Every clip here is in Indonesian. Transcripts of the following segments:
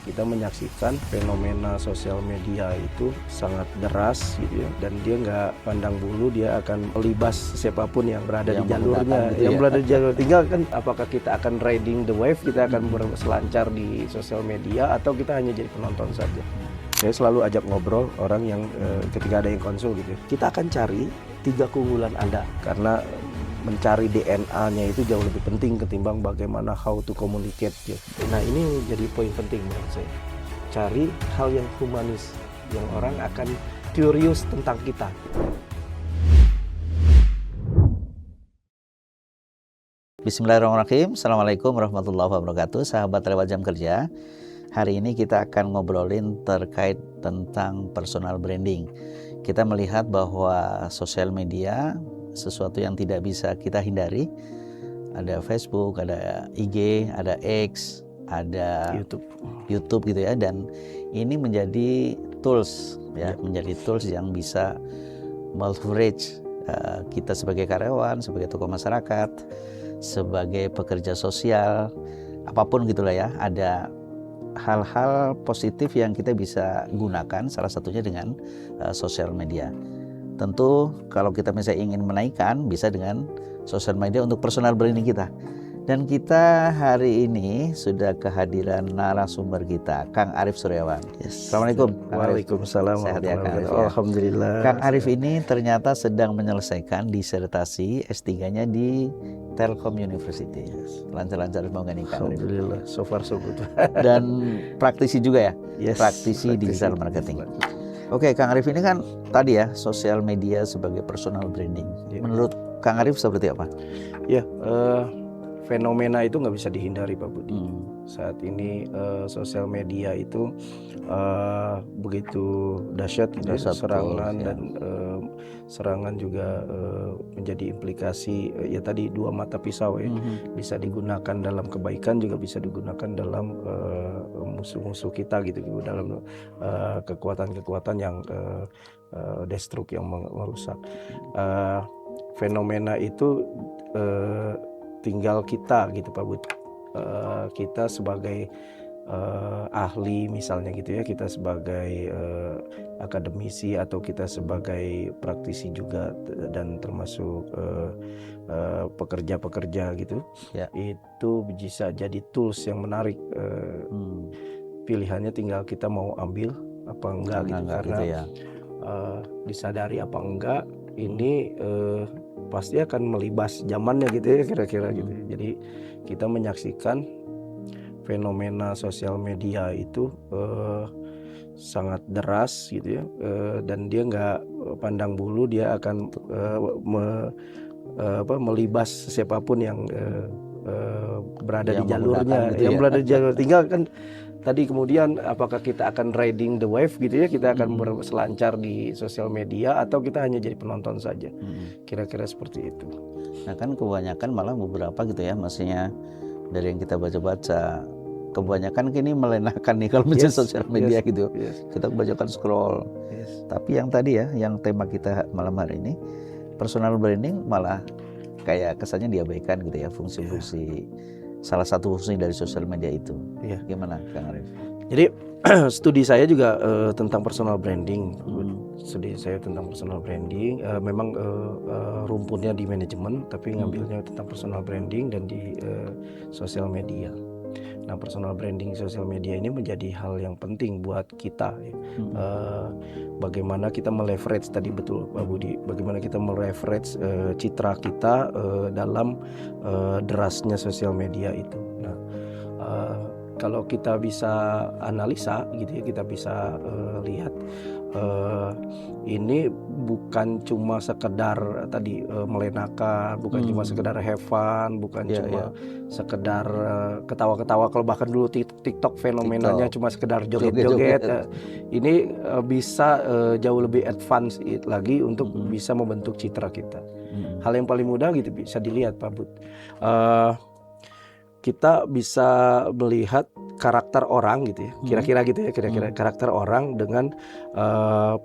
Kita menyaksikan fenomena sosial media itu sangat deras gitu ya, dan dia nggak pandang bulu, dia akan melibas siapapun yang berada di jalurnya, gitu yang ya. berada di jalur. Tinggal kan apakah kita akan riding the wave, kita akan berselancar di sosial media, atau kita hanya jadi penonton saja. Saya selalu ajak ngobrol orang yang ketika ada yang konsul gitu, kita akan cari 3 keunggulan Anda, karena mencari DNA-nya itu jauh lebih penting ketimbang bagaimana how to communicate gitu. Nah, ini jadi poin penting menurut saya. Cari hal yang humanis, yang orang akan curious tentang kita. Bismillahirrahmanirrahim. Assalamualaikum warahmatullahi wabarakatuh. Sahabat lewat jam kerja. Hari ini kita akan ngobrolin terkait tentang personal branding. Kita melihat bahwa sosial media sesuatu yang tidak bisa kita hindari. Ada Facebook, ada IG, ada X, ada YouTube gitu ya. Dan ini menjadi tools ya, menjadi tools yang bisa leverage kita sebagai karyawan, sebagai tokoh masyarakat, sebagai pekerja sosial, apapun gitulah ya. Ada hal-hal positif yang kita bisa gunakan, salah satunya dengan sosial media. Tentu kalau kita misalnya ingin menaikkan, bisa dengan sosial media untuk personal branding kita. Dan kita hari ini sudah kehadiran narasumber kita, Kang Arif Suryawan. Assalamualaikum. Waalaikumsalam. Sehat ya, Kang Arif, ya? Alhamdulillah. Kang Arif ini ternyata sedang menyelesaikan disertasi S3-nya di Telkom University. Lancar-lancar mau nggak nih, Kang Arif? Alhamdulillah, so far so good. Dan praktisi juga ya? Yes, praktisi digital marketing. Oke, Kang Arif ini kan tadi ya, sosial media sebagai personal branding. Menurut Kang Arif seperti apa? Ya, fenomena itu nggak bisa dihindari, Pak Budi. Saat ini sosial media itu begitu dahsyat gitu, serangan dan serangan juga menjadi implikasi ya tadi dua mata pisau ya. Bisa digunakan dalam kebaikan, juga bisa digunakan dalam musuh-musuh kita gitu, dalam kekuatan-kekuatan yang destruk, yang merusak. Fenomena itu tinggal kita gitu, Pak Bud. Kita sebagai ahli misalnya gitu ya, kita sebagai akademisi, atau kita sebagai praktisi juga, dan termasuk pekerja-pekerja gitu ya, itu bisa jadi tools yang menarik. Pilihannya tinggal kita mau ambil apa enggak gitu, karena gitu ya. Disadari apa enggak ini pasti akan melibas zamannya gitu ya, kira-kira gitu. Jadi kita menyaksikan fenomena sosial media itu sangat deras gitu ya, dan dia nggak pandang bulu, dia akan melibas siapapun yang berada di jalurnya, gitu yang ya. berada di jalur. Tinggal kan tadi kemudian apakah kita akan riding the wave gitu ya, kita akan berselancar di sosial media, atau kita hanya jadi penonton saja. Kira-kira seperti itu. Nah kan kebanyakan malah beberapa gitu ya, maksudnya dari yang kita baca-baca, kebanyakan kini melenakan nih kalau misalnya sosial media gitu. Kita kebanyakan scroll. Tapi yang tadi ya, yang tema kita malam hari ini, personal branding malah kayak kesannya diabaikan gitu ya, fungsi-fungsi. Salah satu fungsi dari sosial media itu. Gimana, Kang Arif? Jadi studi saya juga tentang personal branding. Studi saya tentang personal branding, memang rumputnya di manajemen, tapi ngambilnya tentang personal branding dan di sosial media. Nah, personal branding sosial media ini menjadi hal yang penting buat kita ya. Bagaimana kita meleverage, tadi betul Pak Budi, bagaimana kita meleverage citra kita dalam derasnya sosial media itu. Nah, kalau kita bisa analisa gitu ya, kita bisa lihat ini bukan cuma sekedar tadi melenakan, bukan cuma sekedar have fun, bukan cuma sekedar ketawa-ketawa. Kalau bahkan dulu TikTok fenomenanya cuma sekedar joget-joget, ini bisa jauh lebih advance lagi untuk bisa membentuk citra kita. Hal yang paling mudah gitu bisa dilihat, Pak Bud. Kita bisa melihat karakter orang gitu ya, kira-kira gitu ya, kira-kira karakter orang dengan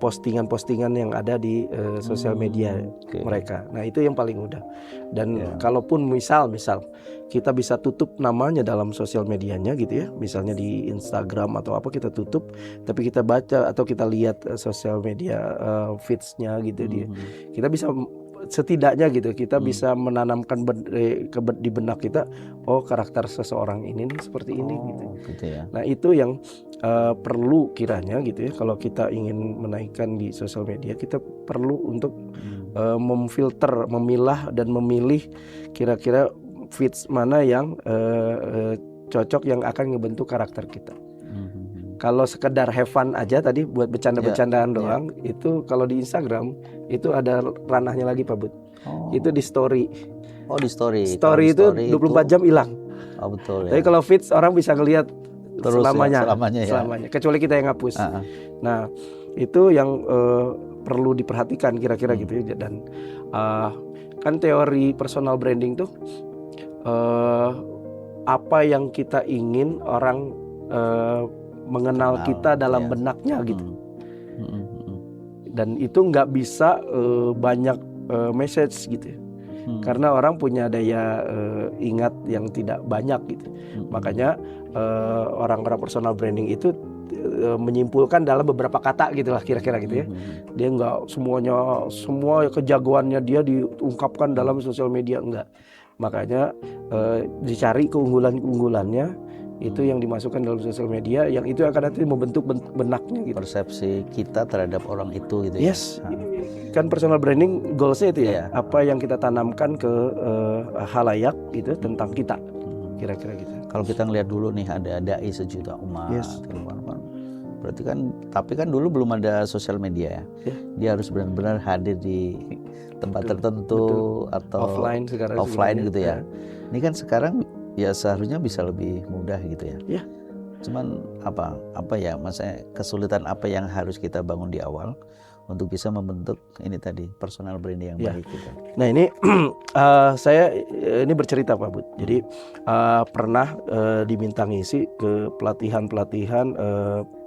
postingan-postingan yang ada di sosial media mereka. Nah itu yang paling mudah. Dan kalaupun misal kita bisa tutup namanya dalam sosial medianya gitu ya, misalnya di Instagram atau apa kita tutup, tapi kita baca atau kita lihat sosial media feeds-nya gitu dia, kita bisa setidaknya gitu kita bisa menanamkan di benak kita, oh karakter seseorang ini nih seperti ini gitu ya. Nah itu yang perlu kiranya gitu ya, kalau kita ingin menaikkan di sosial media, kita perlu untuk memfilter, memilah dan memilih kira-kira feeds mana yang cocok yang akan ngebentuk karakter kita. Kalau sekedar have fun aja tadi buat bercanda-bercandaan doang, itu kalau di Instagram itu ada ranahnya lagi Pak Bud. Itu di story. Oh di story. Story itu 24 jam hilang. Oh betul ya. Tapi kalau feeds orang bisa ngelihat selamanya. Ya. Kecuali kita yang hapus. Nah itu yang perlu diperhatikan kira-kira gitu ya. Dan kan teori personal branding tuh apa yang kita ingin orang mengenal kita dalam benaknya gitu. Dan itu nggak bisa banyak message gitu. Karena orang punya daya ingat yang tidak banyak gitu. Makanya orang-orang personal branding itu menyimpulkan dalam beberapa kata gitulah kira-kira gitu ya. Dia nggak semua kejagoannya dia diungkapkan dalam sosial media, enggak. Makanya dicari keunggulannya itu yang dimasukkan dalam sosial media, yang itu akan nanti membentuk benaknya gitu. Persepsi kita terhadap orang itu gitu ya. Yes, kan personal branding goalsnya itu ya, apa yang kita tanamkan ke halayak gitu tentang kita, kira-kira gitu. Kalau kita ngelihat dulu nih ada dai sejuta umat, berarti kan, tapi kan dulu belum ada sosial media ya. Dia harus benar-benar hadir di tempat tertentu atau offline gitu ya. Ini kan sekarang ya seharusnya bisa lebih mudah gitu ya. Cuman apa ya, maksudnya kesulitan apa yang harus kita bangun di awal untuk bisa membentuk ini tadi personal branding yang baik gitu. Nah ini saya ini bercerita Pak Bud. Jadi pernah diminta ngisi ke pelatihan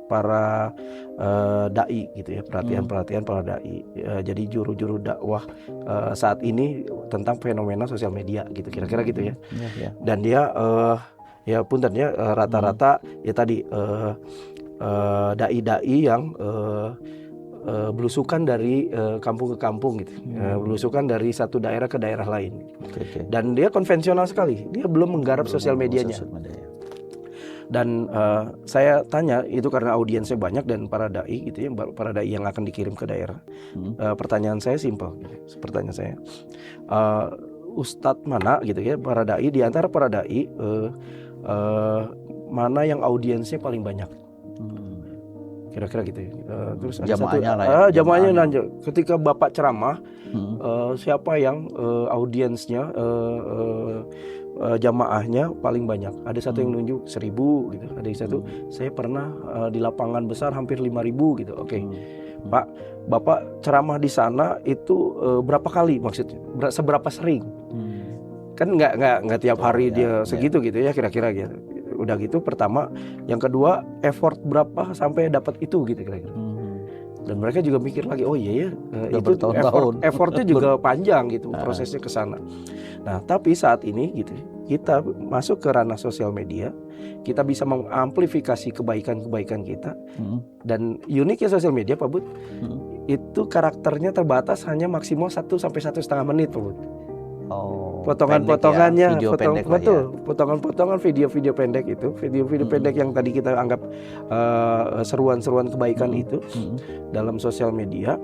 para dai gitu ya, pelatihan para dai. Jadi juru-juru dakwah saat ini tentang fenomena sosial media gitu, kira-kira gitu ya. Dan dia ya punten ya rata-rata ya tadi dai-dai yang belusukan dari kampung ke kampung gitu, belusukan dari satu daerah ke daerah lain. Dan dia konvensional sekali, dia belum menggarap sosial medianya. Dan saya tanya itu karena audiensnya banyak dan para dai gitu ya, para dai yang akan dikirim ke daerah. Pertanyaan saya simpel, pertanyaan saya, ustadz mana gitu ya, para dai, di antara para dai mana yang audiensnya paling banyak? Kira-kira gitu ya. Terus jamaahnya nanya, ketika Bapak ceramah, siapa yang audiensnya jamaahnya paling banyak? Ada satu yang nunjuk 1.000 gitu, ada yang satu saya pernah di lapangan besar hampir 5.000 gitu. Oke. Pak, Bapak ceramah di sana itu berapa kali maksudnya? Seberapa sering? Kan nggak tiap hari dia segitu gitu ya, kira-kira gitu. Udah gitu pertama, yang kedua effort berapa sampai dapat itu gitu kira-kira. Dan mereka juga mikir lagi, oh iya ya, itu effortnya juga panjang gitu prosesnya ke sana. Nah tapi saat ini gitu, kita masuk ke ranah sosial media, kita bisa mengamplifikasi kebaikan-kebaikan kita. Dan uniknya sosial media Pak Bud, itu karakternya terbatas hanya maksimal 1-1,5 menit Pak Bud. Potongan-potongannya, potongan-potongan video-video pendek itu, video-video pendek yang tadi kita anggap seruan-seruan kebaikan itu dalam sosial media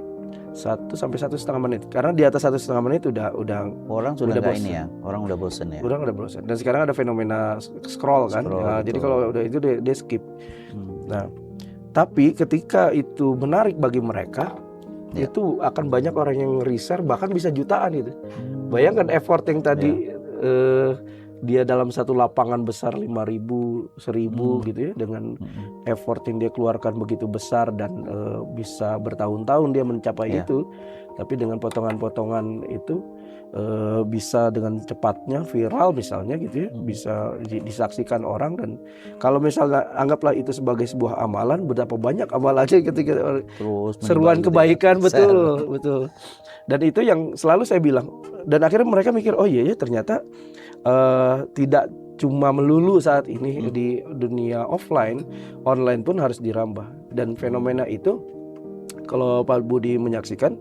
1-1,5 menit. Karena di atas 1,5 menit udah orang sudah bosan. Ini ya, orang udah bosan ya. Udah bosan. Dan sekarang ada fenomena scroll kan. Jadi kalau udah itu dia skip. Nah, tapi ketika itu menarik bagi mereka, itu akan banyak orang yang research, bahkan bisa jutaan gitu. Bayangkan effort yang tadi dia dalam satu lapangan besar 5.000, 1.000 gitu ya, dengan effort yang dia keluarkan begitu besar dan bisa bertahun-tahun dia mencapai itu. Tapi dengan potongan-potongan itu bisa dengan cepatnya viral misalnya gitu ya, bisa disaksikan orang. Dan kalau misalnya anggaplah itu sebagai sebuah amalan, berapa banyak amalannya ketika Terus seruan menyebar gitu ya. kebaikan, Share. betul. Dan itu yang selalu saya bilang. Dan akhirnya mereka mikir, oh iya ya ternyata tidak cuma melulu saat ini di dunia offline, online pun harus dirambah. Dan fenomena itu kalau Pak Budi menyaksikan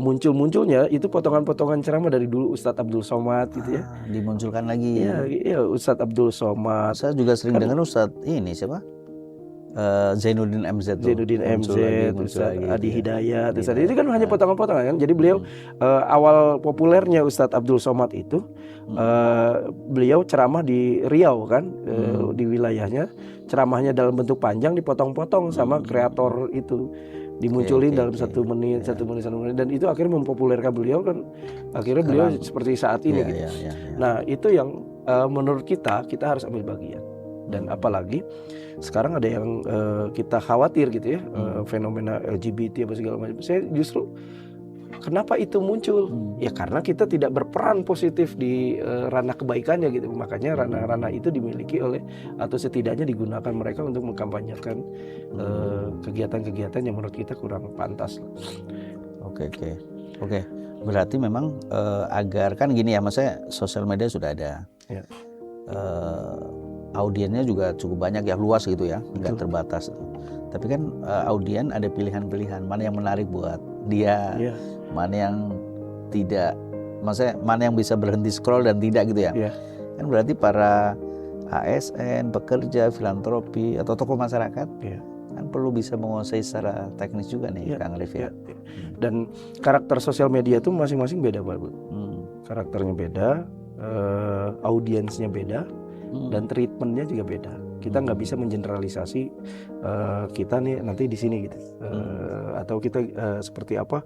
munculnya itu potongan-potongan ceramah dari dulu Ustadz Abdul Somad gitu ya. Dimunculkan lagi. Iya Ustadz Abdul Somad. Saya juga sering dengar Ustadz ini siapa? Zainuddin MZ tuh. Zainuddin MZ, Ustadz Adi Hidayat, itu kan hanya potongan-potongan kan. Jadi beliau awal populernya Ustadz Abdul Somad itu beliau ceramah di Riau kan, di wilayahnya, ceramahnya dalam bentuk panjang dipotong-potong sama kreator itu, dimunculin dalam 1 menit, 1 menit, dan itu akhirnya mempopulerkan beliau kan, akhirnya beliau seperti saat ini gitu. Nah itu yang menurut kita harus ambil bagian. Dan apalagi sekarang ada yang kita khawatir gitu ya, fenomena LGBT apa segala macam. Saya justru kenapa itu muncul? Ya karena kita tidak berperan positif di ranah kebaikannya gitu. Makanya ranah-ranah itu dimiliki oleh, atau setidaknya digunakan mereka untuk mengkampanyekan kegiatan-kegiatan yang menurut kita kurang pantas. Oke. Berarti memang agar kan gini ya, maksudnya sosial media sudah ada. Ya. Audiennya juga cukup banyak ya, luas gitu ya, nggak terbatas. Tapi kan audien ada pilihan-pilihan, mana yang menarik buat dia, mana yang tidak, maksudnya mana yang bisa berhenti scroll dan tidak gitu ya. Kan berarti para ASN, pekerja, filantropi atau tokoh masyarakat kan perlu bisa menguasai secara teknis juga nih, Kang Arif ya. Dan karakter sosial media itu masing-masing beda, Pak Bu. Karakternya beda, audiensnya beda. Dan treatmentnya juga beda. Kita nggak bisa mengeneralisasi kita nih nanti di sini gitu, atau kita seperti apa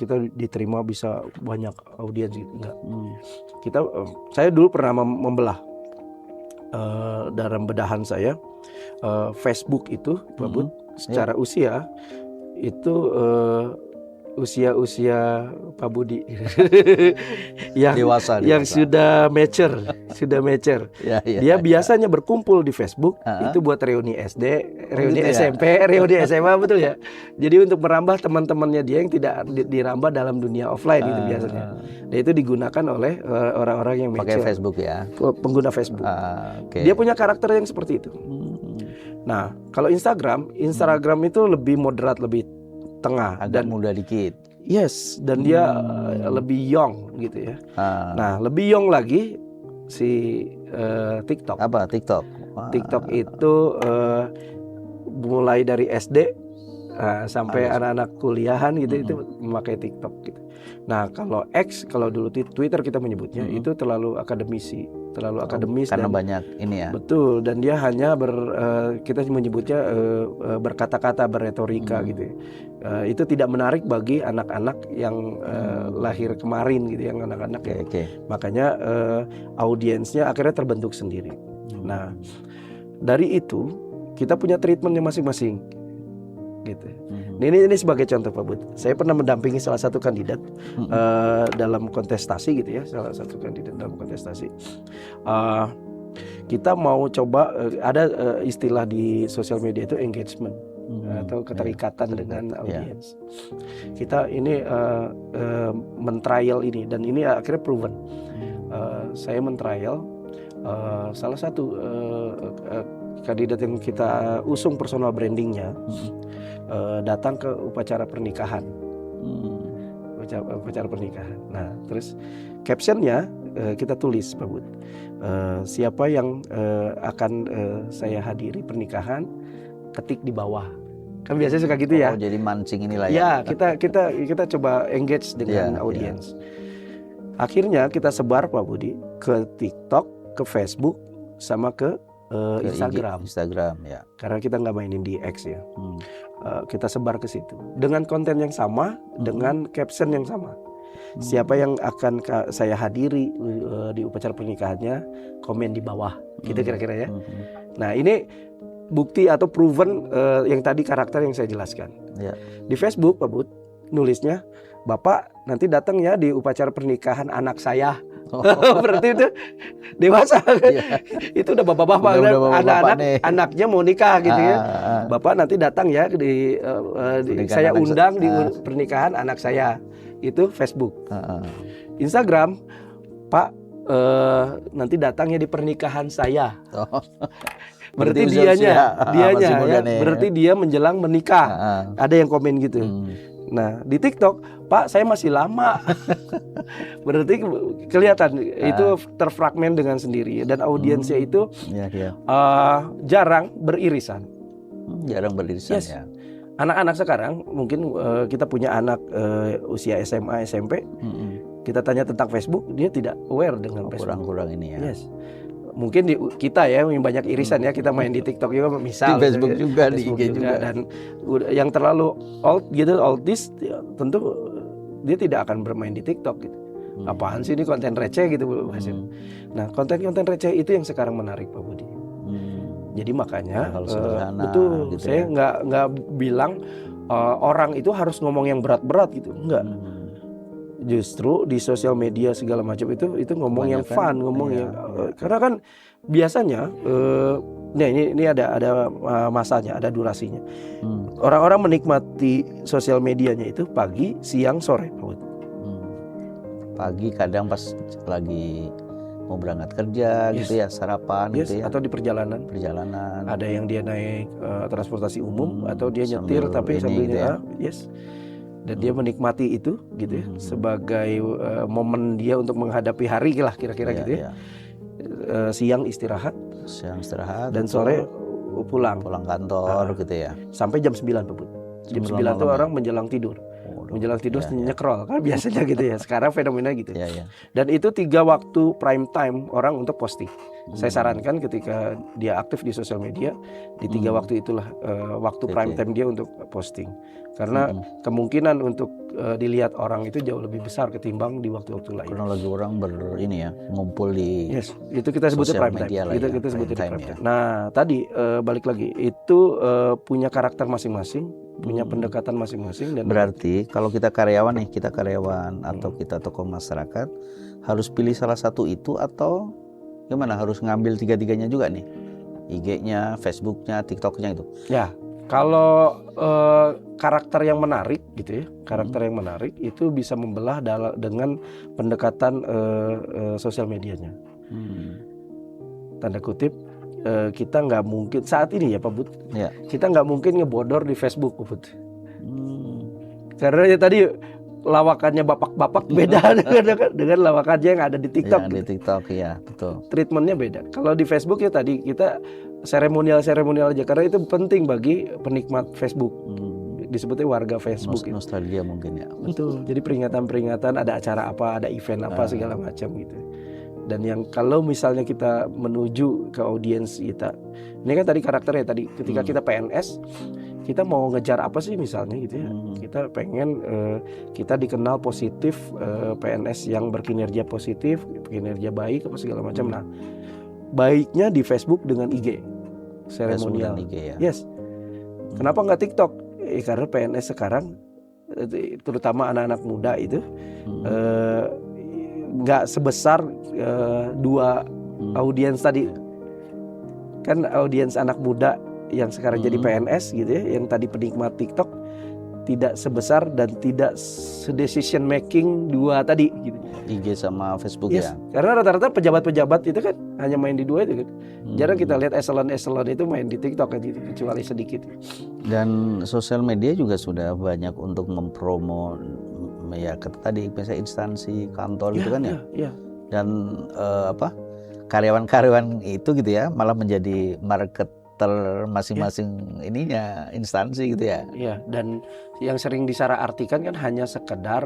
kita diterima bisa banyak audiens gitu, enggak. Saya dulu pernah membelah dalam bedahan saya Facebook itu, Pak Bud, secara usia itu usia Pak Budi yang dewasa. Sudah mature. Dia biasanya berkumpul di Facebook itu buat reuni SD, reuni SMP, reuni SMA, betul ya. Jadi untuk merambah teman-temannya dia yang tidak dirambah dalam dunia offline gitu biasanya. Dan itu digunakan oleh orang-orang yang mature. Pakai Facebook ya. Pengguna Facebook. Dia punya karakter yang seperti itu. Nah, kalau Instagram itu lebih moderat, lebih tengah, agak muda dikit. Yes, dan dia lebih young gitu ya. Nah, lebih young lagi si TikTok. Apa TikTok? TikTok itu mulai dari SD sampai anak-anak kuliahan gitu itu memakai TikTok gitu. Nah, kalau X, kalau dulu Twitter kita menyebutnya itu terlalu akademis karena dan banyak ini ya. Betul, dan dia hanya kita menyebutnya berkata-kata, berretorika gitu ya. Itu tidak menarik bagi anak-anak yang lahir kemarin gitu, yang anak-anak ya. Makanya audiensnya akhirnya terbentuk sendiri. Nah, dari itu kita punya treatmentnya masing-masing gitu. Ini sebagai contoh, Pak Bud. Saya pernah mendampingi salah satu kandidat dalam kontestasi gitu ya, salah satu kandidat dalam kontestasi. Kita mau coba ada istilah di sosial media itu engagement atau keterikatan dengan audiens. Kita ini men-trial ini, dan ini akhirnya proven. Saya men-trial salah satu kandidat yang kita usung personal brandingnya. Datang ke upacara pernikahan. Upacara pernikahan. Nah, terus captionnya kita tulis, Pak Bud, siapa yang akan saya hadiri pernikahan, ketik di bawah. Kan biasanya suka gitu ya. Oh, jadi mancing inilah ya. Ya, kita coba engage dengan audiens. Akhirnya kita sebar, Pak Budi, ke TikTok, ke Facebook, sama ke Instagram ya. Karena kita nggak mainin di X ya. Kita sebar ke situ dengan konten yang sama, dengan caption yang sama. Siapa yang akan saya hadiri di upacara pernikahannya, komen di bawah, gitu kira-kira ya. Nah, ini bukti atau proven yang tadi karakter yang saya jelaskan. Di Facebook, Pak Bud, nulisnya, Bapak nanti datang ya di upacara pernikahan anak saya. Oh, Berarti itu dewasa kan? iya. Itu udah bapak-bapak, Udah bapak-bapak anak-anak nih. anaknya mau nikah gitu ya. Ah. Bapak nanti datang ya Pernikahan saya anak undang di ah. pernikahan anak saya. Itu Facebook. Ah. Instagram, Pak nanti datang ya di pernikahan saya. Oh. Berarti usia-usia, dianya masih muda ya. nih. Berarti dia menjelang menikah. Ah. Ada yang komen gitu. Nah, di TikTok, Pak, saya masih lama. Berarti kelihatan itu terfragmen dengan sendiri dan audiensnya itu Iya, iya. jarang beririsan. Jarang beririsan Yes. ya. Anak-anak sekarang mungkin kita punya anak usia SMA, SMP, kita tanya tentang Facebook, dia tidak aware dengan Facebook. Kurang-kurang ini ya. Yes. Mungkin kita ya yang banyak irisan ya, kita main di TikTok juga misal Di Facebook juga, di Facebook IG juga. dan yang terlalu old gitu, oldies ya, tentu dia tidak akan bermain di TikTok gitu. Apaan sih ini konten receh gitu Bu Hasim. Nah, konten-konten receh itu yang sekarang menarik Pak Budi. Jadi makanya Hal sederhana betul, gitu saya nggak bilang orang itu harus ngomong yang berat-berat gitu, enggak. Justru di sosial media segala macam itu ngomong yang fun, ngomong yang karena kan biasanya nah ini ada masanya, ada durasinya. Orang-orang menikmati sosial medianya itu pagi, siang, sore. Pagi kadang pas lagi mau berangkat kerja gitu ya, sarapan gitu ya. Atau di perjalanan. Ada yang dia naik transportasi umum atau dia nyetir tapi sambil gitu ya. Dan dia menikmati itu gitu ya sebagai momen dia untuk menghadapi hari lah kira-kira gitu ya. Siang istirahat dan sore pulang kantor gitu ya. Sampai jam 9 Pak Bud. Jam 9 tuh orang menjelang tidur. Menjelang tidur nyekrol kan biasanya gitu ya. Sekarang fenomena gitu. Dan itu 3 waktu prime time orang untuk posting. Saya sarankan ketika dia aktif di sosial media, di 3 waktu itulah waktu prime time dia untuk posting. Karena kemungkinan untuk dilihat orang itu jauh lebih besar ketimbang di waktu-waktu lain. Karena lagi orang ngumpul di itu kita sebutnya prime time. Kita sebutnya prime time. Nah, tadi balik lagi itu punya karakter masing-masing, punya pendekatan masing-masing dan berarti kalau kita karyawan atau kita tokoh masyarakat harus pilih salah satu itu atau gimana? Harus ngambil tiga-tiganya juga nih. IG-nya, Facebook-nya, TikTok-nya itu. Ya, kalau karakter yang menarik gitu ya, karakter yang menarik itu bisa membelah dengan pendekatan sosial medianya. Tanda kutip kita nggak mungkin saat ini ya Pak Bud, kita nggak mungkin ngebodor di Facebook Pak Bud. Karena ya tadi lawakannya bapak-bapak beda dengan lawakannya yang ada di TikTok. Yang di TikTok ya, betul. Treatmentnya beda. Kalau di Facebook ya tadi kita seremonial aja karena itu penting bagi penikmat Facebook. Disebutnya warga Facebook. Nostalgia mungkin ya. Betul. Jadi peringatan-peringatan ada acara apa, ada event apa segala macam gitu. Dan yang kalau misalnya kita menuju ke audiens kita, ini kan tadi karakternya tadi ketika kita PNS, kita mau ngejar apa sih misalnya gitu ya. Kita pengen kita dikenal positif, PNS yang berkinerja positif, kinerja baik apa segala macam. Nah, baiknya di Facebook dengan IG seremonial. IG ya. Yes. Kenapa nggak TikTok? Karena PNS sekarang terutama anak-anak muda itu nggak sebesar 2 audiens tadi. Kan audiens anak muda yang sekarang jadi PNS gitu ya, yang tadi penikmat TikTok tidak sebesar dan tidak decision making 2 tadi gitu. IG sama Facebook ya. Karena rata-rata pejabat-pejabat itu kan hanya main di 2 itu kan. Jarang kita lihat eselon-eselon itu main di TikTok kan, kecuali sedikit. Dan sosial media juga sudah banyak untuk mempromo ya tadi misalnya instansi kantor gitu kan ya. Dan karyawan-karyawan itu gitu ya malah menjadi marketer masing-masing ininya instansi gitu ya. Iya, dan yang sering disalahartikan kan hanya sekedar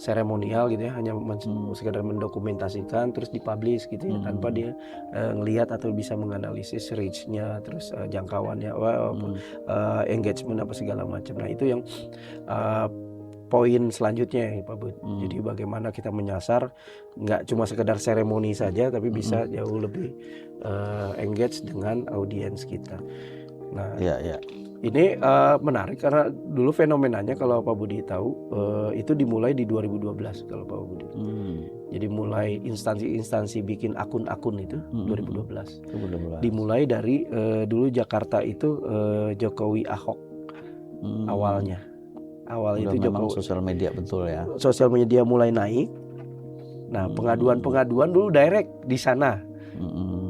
seremonial gitu ya, hanya sekedar mendokumentasikan terus dipublish gitu ya, tanpa dia ngelihat atau bisa menganalisis reach-nya, terus jangkauannya, engagement apa segala macam. Nah, itu yang poin selanjutnya ya Pak Bud. Jadi bagaimana kita menyasar nggak cuma sekedar seremoni saja, tapi bisa jauh lebih engage dengan audiens kita. Nah, Ini menarik karena dulu fenomenanya kalau Pak Budi tahu itu dimulai di 2012 kalau Pak Budi. Jadi mulai instansi-instansi bikin akun-akun itu 2012. Dimulai dari dulu Jakarta itu Jokowi Ahok awalnya. Awal Udah itu memang Jokowi. sosial media betul ya. Sosial media mulai naik. Nah pengaduan-pengaduan dulu direct di sana.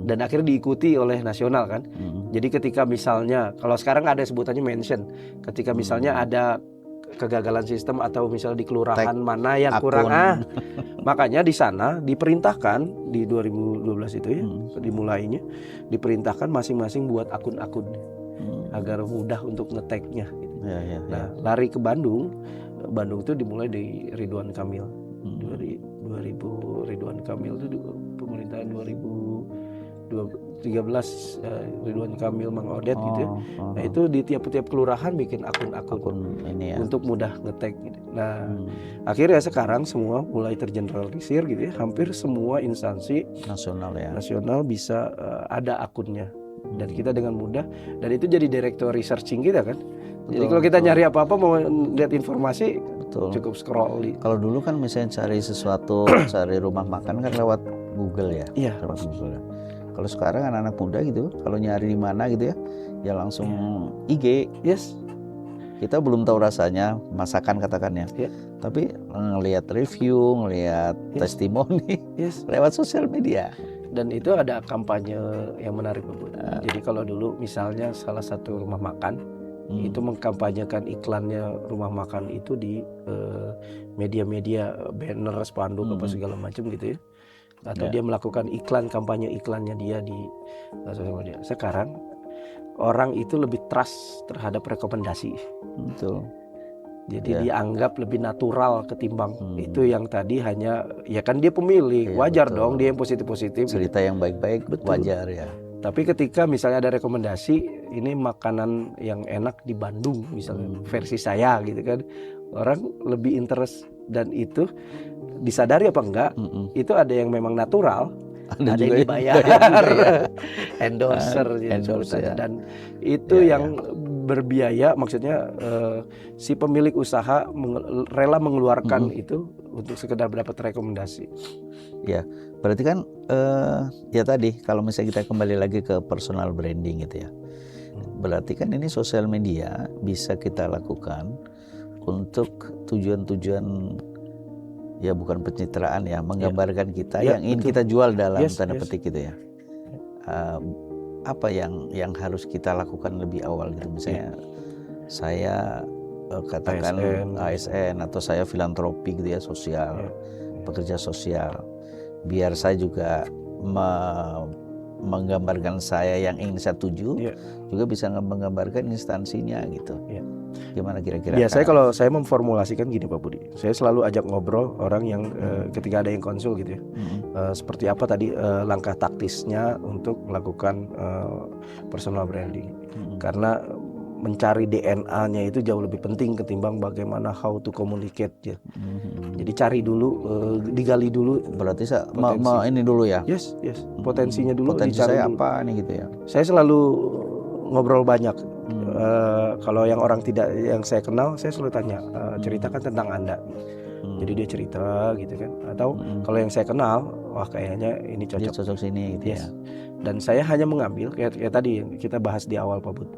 Dan akhirnya diikuti oleh nasional kan. Jadi ketika misalnya kalau sekarang ada sebutannya mention, ketika misalnya ada kegagalan sistem atau misalnya di kelurahan mana yang kurang makanya di sana diperintahkan di 2012 itu ya dimulainya diperintahkan masing-masing buat akun-akun agar mudah untuk nge-tag-nya gitu. Nah lari ke Bandung itu dimulai dari Ridwan Kamil. 2000 Ridwan Kamil itu pemerintahan 2013 Ridwan Kamil Mang Odet gitu ya. Nah itu di tiap-tiap kelurahan bikin akun-akun ini ya. Untuk mudah nge-tag gitu. Nah akhirnya sekarang semua mulai tergeneralisir gitu ya. Hampir semua instansi nasional bisa ada akunnya. Dan kita dengan mudah. Dan itu jadi directory searching kita kan. Jadi kalau kita nyari apa-apa mau lihat informasi cukup scroll. Kalau dulu kan misalnya cari sesuatu, cari rumah makan kan lewat Google ya. Iya. Lewat Google. Kalau sekarang anak-anak muda gitu, kalau nyari di mana gitu ya, ya langsung IG. Yes. Kita belum tahu rasanya masakan katakannya. Tapi ngelihat review, ngelihat testimoni lewat sosial media. Dan itu ada kampanye yang menarik Bu. Jadi kalau dulu misalnya salah satu rumah makan itu mengkampanyekan iklannya rumah makan itu di media-media banner, spanduk apa segala macam gitu ya. Atau dia melakukan kampanye iklannya dia di sosial media. Sekarang orang itu lebih trust terhadap rekomendasi. Betul. Jadi dianggap lebih natural ketimbang itu yang tadi hanya ya kan dia pemilik, wajar dong dia yang positif-positif. Cerita yang baik-baik wajar ya. Tapi ketika misalnya ada rekomendasi ini makanan yang enak di Bandung misalnya versi saya gitu kan, orang lebih interest dan itu disadari apa enggak itu ada yang memang natural, ada yang dibayar, endorser dan itu yang berbiaya, maksudnya si pemilik usaha rela mengeluarkan itu untuk sekedar dapat rekomendasi. Ya, berarti kan ya tadi kalau misalnya kita kembali lagi ke personal branding gitu ya. Berarti kan ini sosial media bisa kita lakukan untuk tujuan-tujuan ya bukan pencitraan ya, menggambarkan kita yang ingin kita jual dalam tanda petik gitu ya. Apa yang harus kita lakukan lebih awal gitu, misalnya saya katakan ASN atau saya filantropi gitu ya, sosial, pekerja sosial, biar saya juga menggambarkan saya yang ingin saya tuju, juga bisa menggambarkan instansinya gitu. Gimana kira-kira? Biasanya kalau saya memformulasikan gini Pak Budi, saya selalu ajak ngobrol orang yang ketika ada yang konsul gitu ya, seperti apa tadi langkah taktisnya untuk melakukan personal branding. Karena mencari DNA-nya itu jauh lebih penting ketimbang bagaimana how to communicate ya. Jadi cari dulu, digali dulu. Berarti saya ini dulu ya. Yes. Potensinya dulu. Potensi dicari saya dulu. apa nih gitu ya. Saya selalu ngobrol banyak. Kalau yang orang tidak yang saya kenal, saya selalu tanya, ceritakan tentang Anda. Jadi dia cerita gitu kan. Atau kalau yang saya kenal, wah kayaknya ini cocok. Dia cocok sini gitu ya. Dan saya hanya mengambil kayak tadi yang kita bahas di awal Pak Bud.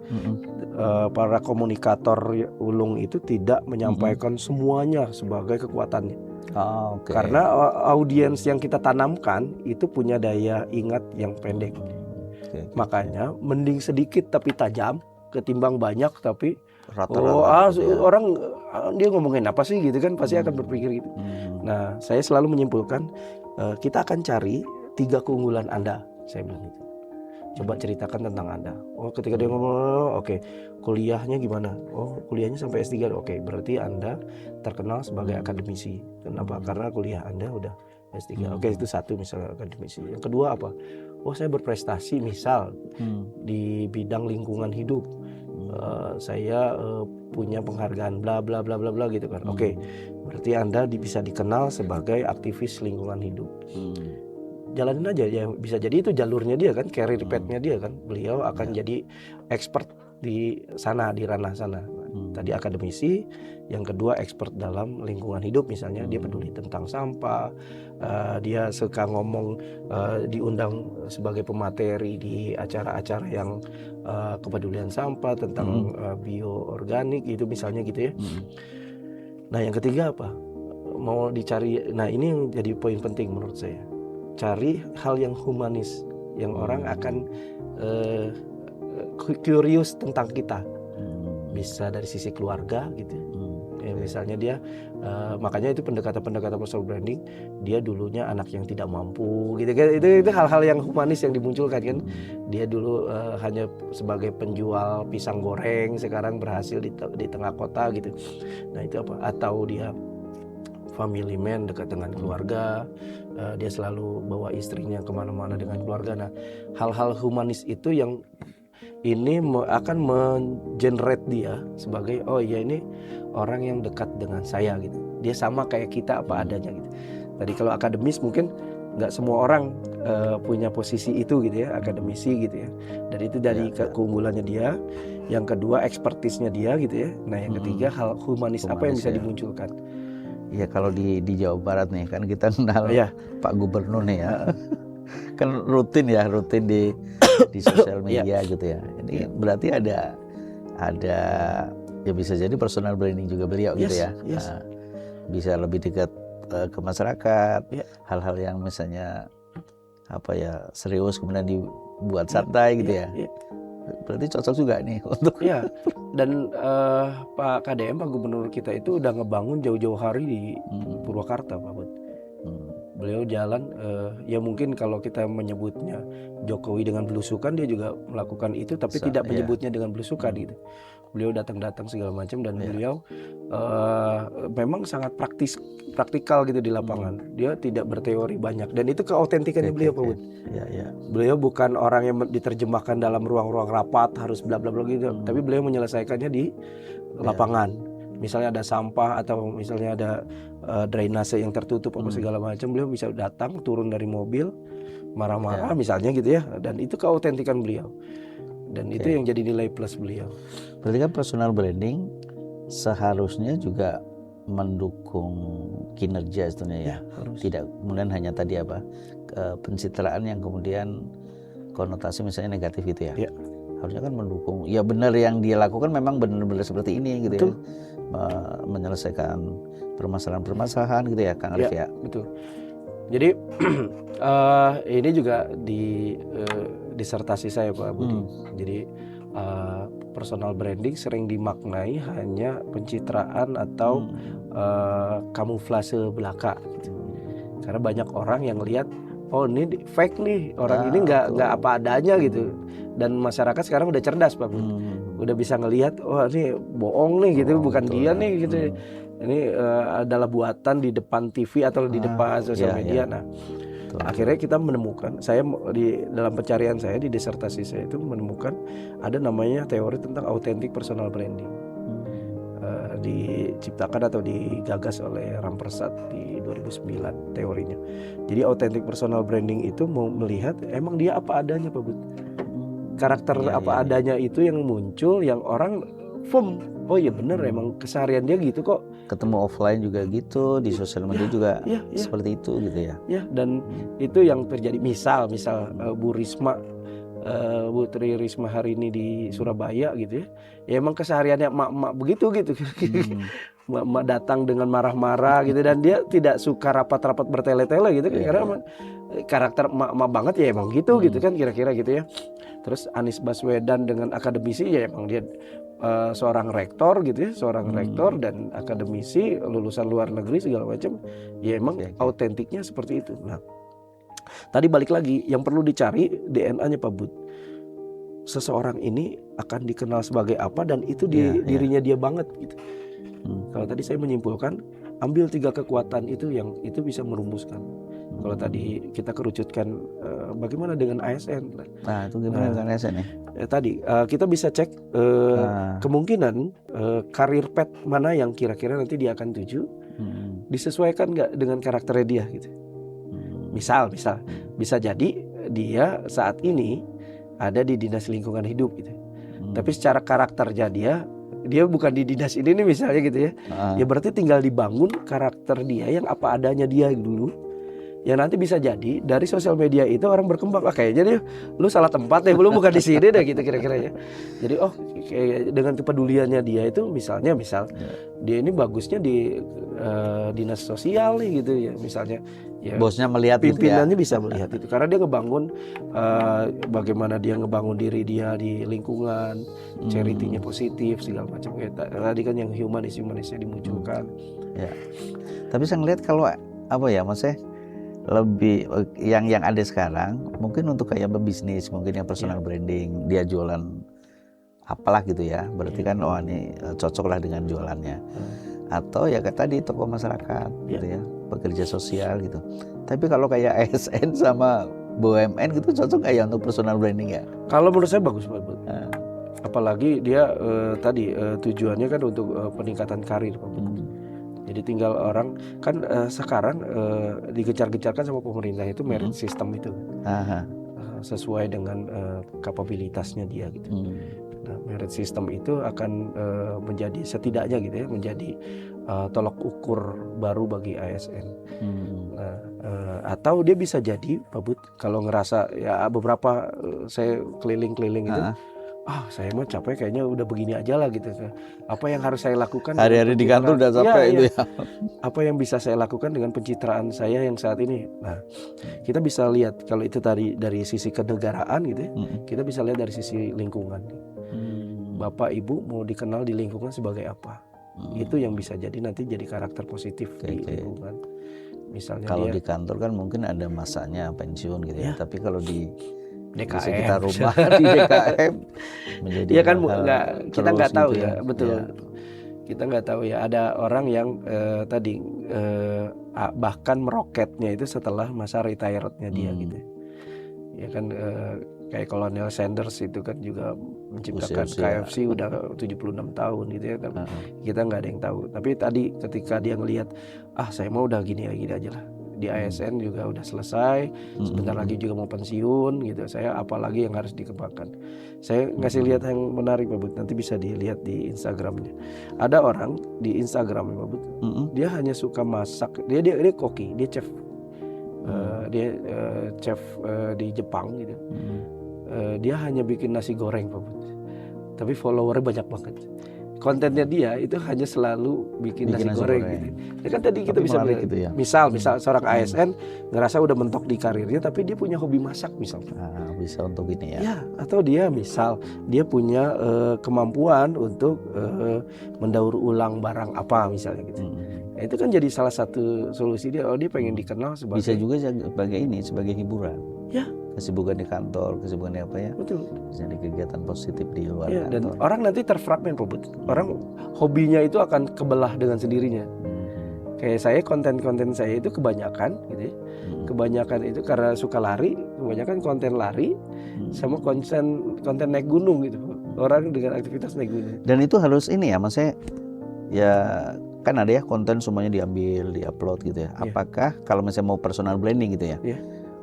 Para komunikator ulung itu tidak menyampaikan semuanya sebagai kekuatannya. Karena audiens yang kita tanamkan itu punya daya ingat yang pendek. Makanya mending sedikit tapi tajam ketimbang banyak tapi orang dia ngomongin apa sih gitu kan, pasti akan berpikir gitu. Nah saya selalu menyimpulkan kita akan cari 3 keunggulan Anda, saya bilang gitu. Coba ceritakan tentang Anda. Oh ketika dia ngomong kuliahnya gimana? Oh kuliahnya sampai S3. Oke, berarti Anda terkenal sebagai akademisi. Kenapa? Karena kuliah Anda udah S3. Oke, itu satu misalnya akademisi. Yang kedua apa? Oh saya berprestasi misal di bidang lingkungan hidup. Saya punya penghargaan bla bla bla bla bla gitu kan. Oke, berarti Anda bisa dikenal sebagai aktivis lingkungan hidup. Jalanin aja ya, bisa jadi itu jalurnya dia kan, career path-nya dia kan. Beliau akan jadi expert di sana, di ranah sana. Tadi akademisi, yang kedua expert dalam lingkungan hidup, misalnya dia peduli tentang sampah, dia suka ngomong, diundang sebagai pemateri di acara-acara yang kepedulian sampah tentang bioorganik itu misalnya gitu ya. Nah yang ketiga apa? Mau dicari, nah ini yang jadi poin penting menurut saya. Cari hal yang humanis, yang orang akan curious tentang kita. Bisa dari sisi keluarga gitu. Ya, misalnya dia, makanya itu pendekatan personal branding, dia dulunya anak yang tidak mampu gitu kan. Itu hal-hal yang humanis yang dimunculkan kan. Dia dulu hanya sebagai penjual pisang goreng, sekarang berhasil di tengah kota gitu. Nah itu apa? Atau dia family man, dekat dengan keluarga, dia selalu bawa istrinya kemana-mana dengan keluarga. Nah hal-hal humanis itu yang ini akan mengenerate dia sebagai, oh ya ini orang yang dekat dengan saya gitu. Dia sama kayak kita apa adanya gitu. Tadi kalau akademis mungkin nggak semua orang punya posisi itu gitu ya, akademisi gitu ya. Dan itu dari keunggulannya dia. Yang kedua ekspertisnya dia gitu ya. Nah yang ketiga hal humanis apa yang bisa dimunculkan. Ya kalau di Jawa Barat nih kan kita kenal Pak Gubernur nih ya. Kan rutin di sosial media gitu ya. Ini berarti ada ya bisa jadi personal branding juga beliau gitu ya. Bisa lebih dekat ke masyarakat. Hal-hal yang misalnya apa ya serius kemudian dibuat santai gitu ya. Berarti cocok juga nih untuk dan Pak KDM, Pak Gubernur kita itu udah ngebangun jauh-jauh hari di Purwakarta, Pak Bud. Beliau jalan, ya mungkin kalau kita menyebutnya Jokowi dengan belusukan, dia juga melakukan itu, tapi tidak menyebutnya dengan belusukan gitu. Beliau datang segala macam dan beliau memang sangat praktikal gitu di lapangan. Dia tidak berteori banyak dan itu keautentikannya beliau, Pak Bud. Beliau bukan orang yang diterjemahkan dalam ruang-ruang rapat harus bla bla bla gitu, tapi beliau menyelesaikannya di lapangan. Misalnya ada sampah atau misalnya ada drainase yang tertutup apa segala macam, beliau bisa datang turun dari mobil marah-marah misalnya gitu ya, dan itu keautentikan beliau dan itu yang jadi nilai plus beliau. Berarti kan personal branding seharusnya juga mendukung kinerja sebenarnya tidak kemudian hanya tadi pencitraan yang kemudian konotasi misalnya negatif gitu ya. Harusnya kan mendukung, ya benar yang dia lakukan memang benar-benar seperti ini gitu. Betul. Ya, menyelesaikan permasalahan-permasalahan gitu ya, Kang Arif ya. Betul. Jadi ini juga di disertasi saya, Pak Budi. Jadi personal branding sering dimaknai hanya pencitraan atau kamuflase belaka. Gitu. Karena banyak orang yang lihat, oh ini fake nih, orang ini nggak apa adanya gitu. Dan masyarakat sekarang udah cerdas, Pak. Udah bisa ngelihat, oh ini bohong nih gitu, bukan dia nih gitu. Ini adalah buatan di depan TV atau di depan sosial media. Nah, akhirnya kita menemukan, saya dalam pencarian saya di disertasi saya itu menemukan ada namanya teori tentang authentic personal branding. Diciptakan atau digagas oleh Rampersad di 2009 teorinya. Jadi authentic personal branding itu mau melihat emang dia apa adanya, Pak Bud. Karakter adanya itu yang muncul, yang orang oh iya bener emang keseharian dia gitu kok. Ketemu offline juga gitu, di sosial media juga seperti itu gitu ya. Dan itu yang terjadi. Misal Bu Risma, Bu Tri Risma hari ini di Surabaya gitu ya. Ya emang kesehariannya emak-emak begitu gitu. Emak datang dengan marah-marah gitu dan dia tidak suka rapat-rapat bertele-tele gitu kan. Karena karakter emak-emak banget ya emang gitu gitu kan kira-kira gitu ya. Terus Anies Baswedan dengan akademisi ya emang dia seorang rektor gitu ya, rektor dan akademisi lulusan luar negeri segala macam. Ya emang autentiknya seperti itu. Nah, tadi balik lagi yang perlu dicari DNA-nya, Pak Bud. Seseorang ini akan dikenal sebagai apa dan itu dirinya dia banget gitu. Kalau tadi saya menyimpulkan, ambil 3 kekuatan itu yang itu bisa merumuskan. Kalau tadi kita kerucutkan bagaimana dengan ASN? Nah, itu gimana dengan ASN ya? Tadi kita bisa cek kemungkinan karir path mana yang kira-kira nanti dia akan tuju, disesuaikan nggak dengan karakternya dia gitu. Misal bisa jadi dia saat ini ada di dinas lingkungan hidup gitu. Tapi secara karakternya dia bukan di dinas ini nih misalnya gitu ya. Ya berarti tinggal dibangun karakter dia yang apa adanya dia dulu. Yang nanti bisa jadi dari sosial media itu orang berkembang, kayaknya nih lu salah tempat ya, belum bukan di sini deh gitu kira-kira ya. Jadi kayak dengan kepeduliannya dia itu misal dia ini bagusnya di dinas sosial nih gitu ya misalnya. Ya, bosnya melihat pimpinannya bisa melihat itu karena dia ngebangun bagaimana dia ngebangun diri dia di lingkungan, charity-nya positif segala macam kayak tadi kan yang humanisnya dimunculkan. Ya. Tapi saya ngeliat kalau apa ya maksudnya lebih yang ada sekarang mungkin untuk kayak berbisnis, mungkin yang personal branding, dia jualan apalah gitu ya, berarti kan ini cocok lah dengan jualannya. Atau ya kayak tadi tokoh masyarakat gitu ya, pekerja sosial gitu. Tapi kalau kayak ASN sama BUMN gitu cocok nggak ya untuk personal branding ya? Kalau menurut saya bagus banget. Apalagi dia tujuannya kan untuk peningkatan karir. Jadi tinggal orang kan sekarang dikejar-kejarkan sama pemerintah itu merit system itu. Sesuai dengan kapabilitasnya dia gitu. Nah, merit system itu akan menjadi setidaknya gitu ya, menjadi tolok ukur baru bagi ASN. Nah, atau dia bisa jadi Pak Bud kalau ngerasa ya beberapa saya keliling-keliling itu saya mah capek kayaknya udah begini aja lah gitu. Apa yang harus saya lakukan hari-hari di kantor udah capek itu ya. Apa yang bisa saya lakukan dengan pencitraan saya yang saat ini. Nah, kita bisa lihat kalau itu dari sisi kenegaraan gitu ya. Kita bisa lihat dari sisi lingkungan. Bapak Ibu mau dikenal di lingkungan sebagai apa? Itu yang bisa jadi nanti jadi karakter positif di lingkungan. Misalnya kalau di kantor kan mungkin ada masanya pensiun gitu ya. Tapi kalau di DKM sekitar rumah di DKM menjadi ya kan kita nggak tahu gitu ya, betul. Kita nggak tahu ya, ada orang yang bahkan meroketnya itu setelah masa retire-nya dia gitu. Ya kan kayak Kolonel Sanders itu kan juga menciptakan KFC udah 76 tahun gitu ya. Kita nggak ada yang tahu. Tapi tadi ketika dia ngelihat saya mau udah gini aja lah. Di ASN juga udah selesai, sebentar lagi juga mau pensiun gitu. Saya apalagi yang harus dikembangkan. Saya ngasih lihat yang menarik Pak Bud, nanti bisa dilihat di Instagramnya. Ada orang di Instagram Pak Bud, dia hanya suka masak. Dia koki, dia chef. Dia chef di Jepang gitu. Dia hanya bikin nasi goreng Pak Bud. Tapi followernya banyak banget. Kontennya dia itu hanya selalu bikin nasi goreng gitu. Ya kan tadi kita bisa melihat gitu ya. Misal seorang ASN ngerasa udah mentok di karirnya tapi dia punya hobi masak misalnya. Bisa untuk ini ya. Ya, atau dia punya kemampuan untuk mendaur ulang barang apa misalnya gitu. Nah, itu kan jadi salah satu solusi dia. Dia pengen dikenal sebagai bisa juga sebagai hiburan. Ya. Kesibukan di kantor, kesibukan di apa ya? Betul. Bisa di kegiatan positif di luar kantor. Dan orang nanti terfragmen Pak Bud. Orang hobinya itu akan kebelah dengan sendirinya. Kayak saya konten saya itu kebanyakan gitu ya. Kebanyakan itu karena suka lari, kebanyakan konten lari sama konten naik gunung gitu. Orang dengan aktivitas naik gunung. Dan itu harus ini ya, maksudnya ya kan ada ya konten semuanya diambil, diupload gitu ya. Apakah kalau misalnya mau personal branding gitu ya?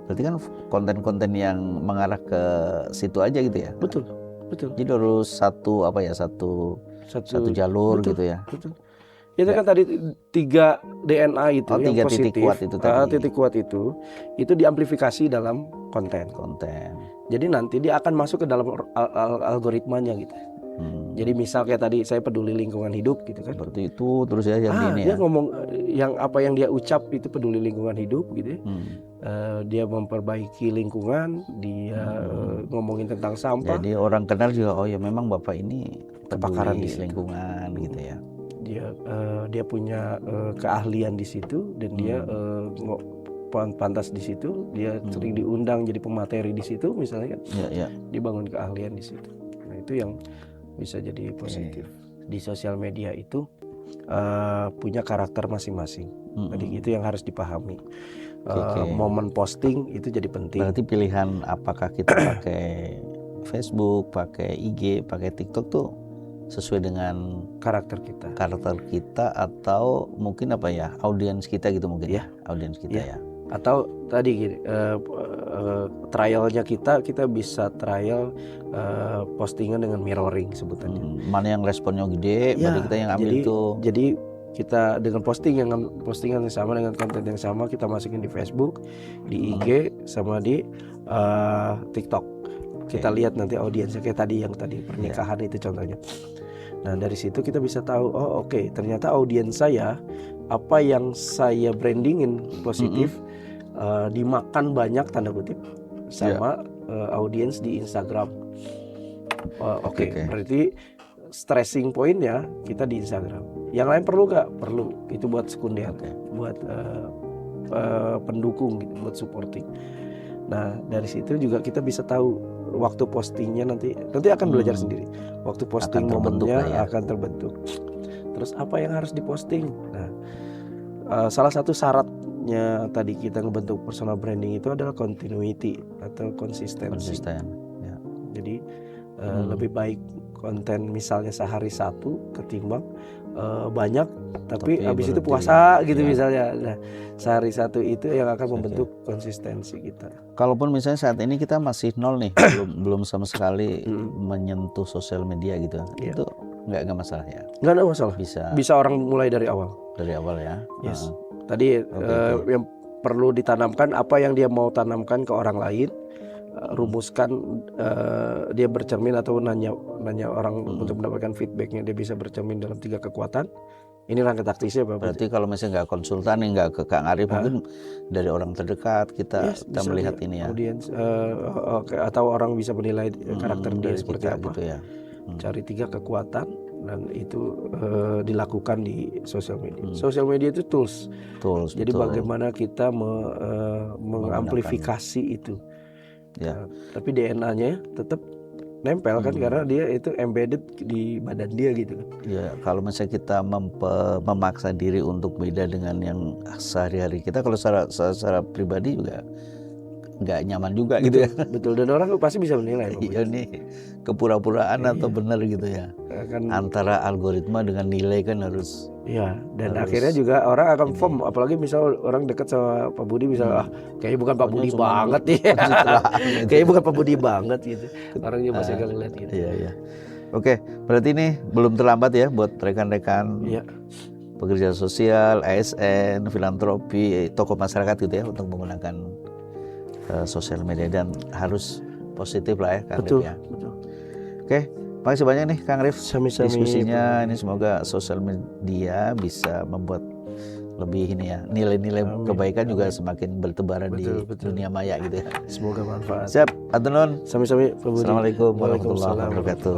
Berarti kan konten-konten yang mengarah ke situ aja gitu ya? Betul. Jadi harus satu jalur betul, gitu ya? Betul. Itu kan tadi 3 DNA itu yang 3 positif. titik kuat itu tadi. Titik kuat itu diamplifikasi dalam konten. Jadi nanti dia akan masuk ke dalam algoritmanya gitu. Jadi misal kayak tadi saya peduli lingkungan hidup gitu kan. Seperti itu terus ya yang ini dia ngomong yang apa yang dia ucap itu peduli lingkungan hidup gitu ya. Dia memperbaiki lingkungan, dia ngomongin tentang sampah. Jadi orang kenal juga ya memang Bapak ini kebakaran di lingkungan gitu ya. Dia punya keahlian di situ dan dia pantas di situ, dia sering diundang jadi pemateri di situ misalnya kan. Dibangun keahlian di situ. Nah, itu yang bisa jadi positif. Di sosial media itu punya karakter masing-masing. Jadi itu yang harus dipahami. Momen posting itu jadi penting. Berarti pilihan apakah kita pakai Facebook, pakai IG, pakai TikTok tuh sesuai dengan karakter kita atau mungkin apa ya, audiens kita gitu mungkin ya, audiens kita ya. Atau tadi gini, trialnya kita bisa trial postingan dengan mirroring sebutannya. Mana yang responnya gede, Ya, berarti kita yang ambil tuh. jadi kita dengan postingan yang sama dengan konten yang sama kita masukin di Facebook, di IG sama di TikTok. Kita lihat nanti audiensnya kayak tadi yang tadi pernikahan itu contohnya. Nah dari situ kita bisa tahu, oh oke, ternyata audiens saya apa yang saya brandingin positif dimakan banyak tanda kutip sama audiens di Instagram. Oke. Berarti stressing pointnya kita di Instagram. Yang lain perlu nggak? Perlu. Itu buat sekunder, buat pendukung gitu, buat supporting. Nah dari situ juga kita bisa tahu waktu postingnya nanti akan belajar sendiri. Waktu posting momennya akan terbentuk. Terus apa yang harus diposting? Nah salah satu syaratnya tadi kita ngebentuk personal branding itu adalah continuity atau konsistensi. Ya. Jadi lebih baik konten misalnya sehari satu ketimbang banyak tapi habis itu puasa gitu misalnya. Nah, sehari satu itu yang akan membentuk konsistensi kita. Kalaupun misalnya saat ini kita masih nol nih, belum sama sekali menyentuh sosial media gitu, itu nggak masalah ya? Nggak ada masalah. Bisa orang mulai dari awal. Dari awal ya. Yes. Tadi yang perlu ditanamkan apa yang dia mau tanamkan ke orang lain. Rumuskan, dia bercermin atau nanya orang untuk mendapatkan feedbacknya, dia bisa bercermin dalam 3 kekuatan. Ini langkah taktisnya Bapak. Berarti kalau misalnya nggak konsultan nih, nggak ke Kang Arif, mungkin dari orang terdekat kita melihat ini ya. Audiens atau orang bisa menilai karakter dia seperti apa. Gitu ya. Cari 3 kekuatan dan itu dilakukan di sosial media. Sosial media itu tools. Jadi bagaimana kita mengamplifikasi itu. Ya. Tapi DNA-nya tetap nempel kan karena dia itu embedded di badan dia gitu kan. Ya, kalau misalnya kita memaksa diri untuk beda dengan yang sehari-hari kita, kalau secara pribadi juga nggak nyaman juga gitu ya. Betul, dan orang pasti bisa menilai. Iya nih kepura-puraan atau benar gitu ya. Kan, antara algoritma dengan nilai kan harus. Iya, dan akhirnya juga orang akan firm, apalagi misal orang dekat sama Pak Budi misal kayaknya bukan Pak Budi banget nih. Kayaknya bukan Pak Budi banget gitu. Orang juga pasti akan lihat gitu. Iya. Oke, berarti ini belum terlambat ya buat rekan-rekan pekerja sosial, ASN, filantropi, tokoh masyarakat gitu ya untuk menggunakan sosial media, dan harus positif lah ya Kang Rif ya. Betul. Oke, makasih banyak nih Kang Rif diskusinya. Ini semoga sosial media bisa membuat lebih ini ya, nilai-nilai kebaikan juga semakin bertebaran di dunia maya gitu ya. Semoga manfaat. Siap, atur nuhun. Sami-sami Pak Budi. Assalamualaikum warahmatullahi wabarakatuh.